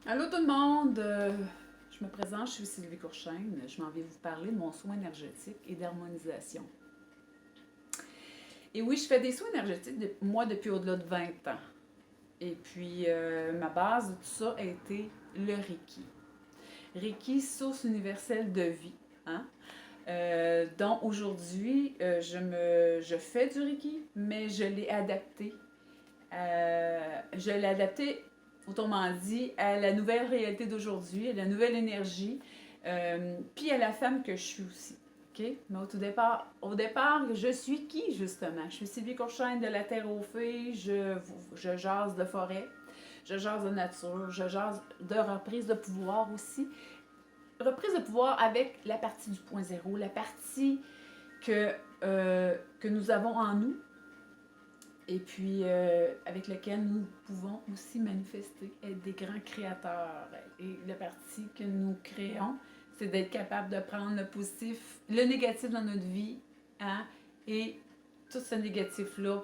Allô tout le monde, je me présente, je suis Sylvie Courchaine. Je m'en vais vous parler de mon soin énergétique et d'harmonisation. Et oui, je fais des soins énergétiques moi depuis au-delà de 20 ans. Et puis, ma base de tout ça a été le Reiki. Reiki, source universelle de vie. Hein? Donc aujourd'hui, je fais du Reiki, mais je l'ai adapté. Je l'ai adapté, autrement dit, à la nouvelle réalité d'aujourd'hui, à la nouvelle énergie, puis à la femme que je suis aussi. OK? Mais au départ, je suis qui, justement? Je suis Sylvie Courchaine de la Terre aux Fées, je jase de forêt, je jase de nature, je jase de reprise de pouvoir aussi. Reprise de pouvoir avec la partie du point zéro, la partie que nous avons en nous, et puis avec lequel nous pouvons aussi manifester, être des grands créateurs. Et la partie que nous créons, c'est d'être capable de prendre le positif, le négatif dans notre vie, hein, et tout ce négatif-là,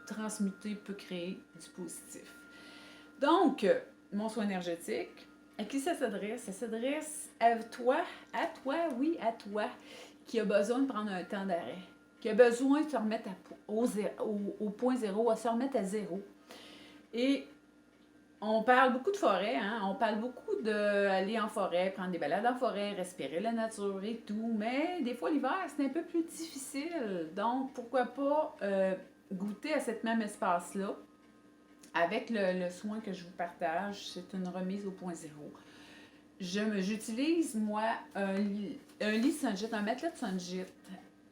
transmuté, peut créer du positif. Donc, mon soin énergétique, à qui ça s'adresse? Ça s'adresse à toi, oui, à toi, qui a besoin de prendre un temps d'arrêt, qui a besoin de se remettre au point zéro, à se remettre à zéro. Et on parle beaucoup de forêt, hein? On parle beaucoup d'aller en forêt, prendre des balades en forêt, respirer la nature et tout, mais des fois l'hiver, c'est un peu plus difficile. Donc, pourquoi pas goûter à cet même espace-là avec le soin que je vous partage. C'est une remise au point zéro. J'utilise, moi, un lit Sunjit, un matelas de Sunjit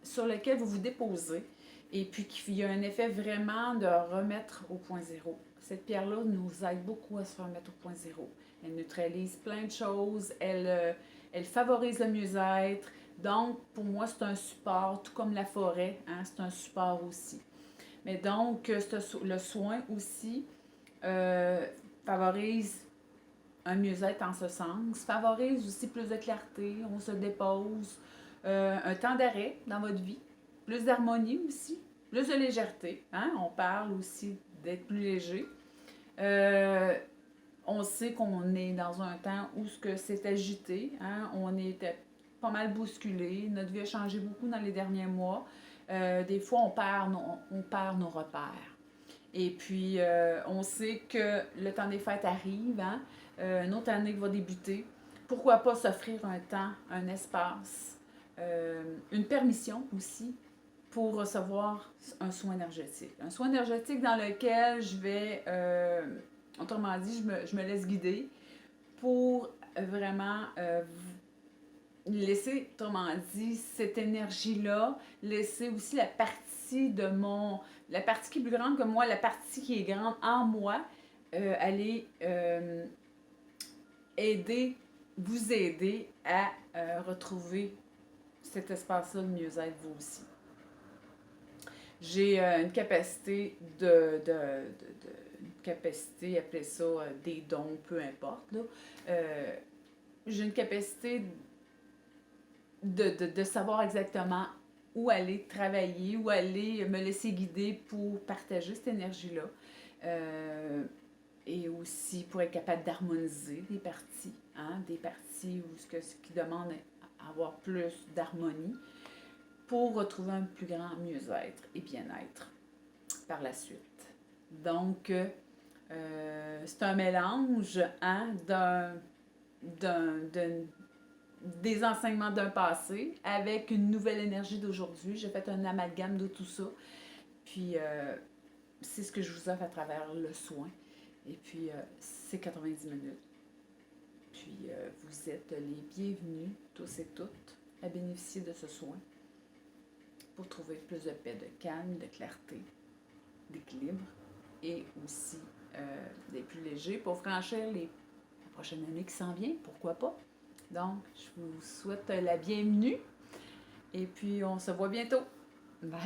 sur lequel vous vous déposez, et puis il y a un effet vraiment de remettre au point zéro. Cette pierre-là nous aide beaucoup à se remettre au point zéro. Elle neutralise plein de choses, elle favorise le mieux-être. Donc, pour moi, c'est un support, tout comme la forêt, hein, c'est un support aussi. Mais donc, le soin aussi favorise un mieux-être en ce sens, favorise aussi plus de clarté, on se dépose, un temps d'arrêt dans votre vie, plus d'harmonie aussi, plus de légèreté. Hein? On parle aussi d'être plus léger. On sait qu'on est dans un temps où c'est agité, hein? On est pas mal bousculé, notre vie a changé beaucoup dans les derniers mois. Des fois, on perd nos repères. Et puis, on sait que le temps des fêtes arrive, hein? Une autre année va débuter. Pourquoi pas s'offrir un temps, un espace, une permission aussi pour recevoir un soin énergétique. Un soin énergétique dans lequel je vais, autrement dit, je me laisse guider pour vraiment laisser, autrement dit, cette énergie-là, laisser aussi la partie la partie qui est plus grande que moi, la partie qui est grande en moi, aller vous aider à retrouver cet espace-là de mieux-être vous aussi. J'ai une capacité une capacité, appelez ça des dons, peu importe, là. J'ai une capacité de savoir exactement où aller travailler, où aller me laisser guider pour partager cette énergie-là. Et aussi pour être capable d'harmoniser des parties, hein, des parties ce qui demande à avoir plus d'harmonie pour retrouver un plus grand mieux-être et bien-être par la suite. Donc, c'est un mélange, hein, des enseignements d'un passé avec une nouvelle énergie d'aujourd'hui. J'ai fait un amalgame de tout ça. Puis, c'est ce que je vous offre à travers le soin. Et puis, c'est 90 minutes. Puis, vous êtes les bienvenus, tous et toutes, à bénéficier de ce soin pour trouver plus de paix, de calme, de clarté, d'équilibre et aussi des plus légers pour franchir la prochaine année qui s'en vient, pourquoi pas. Donc, je vous souhaite la bienvenue et puis on se voit bientôt. Bye!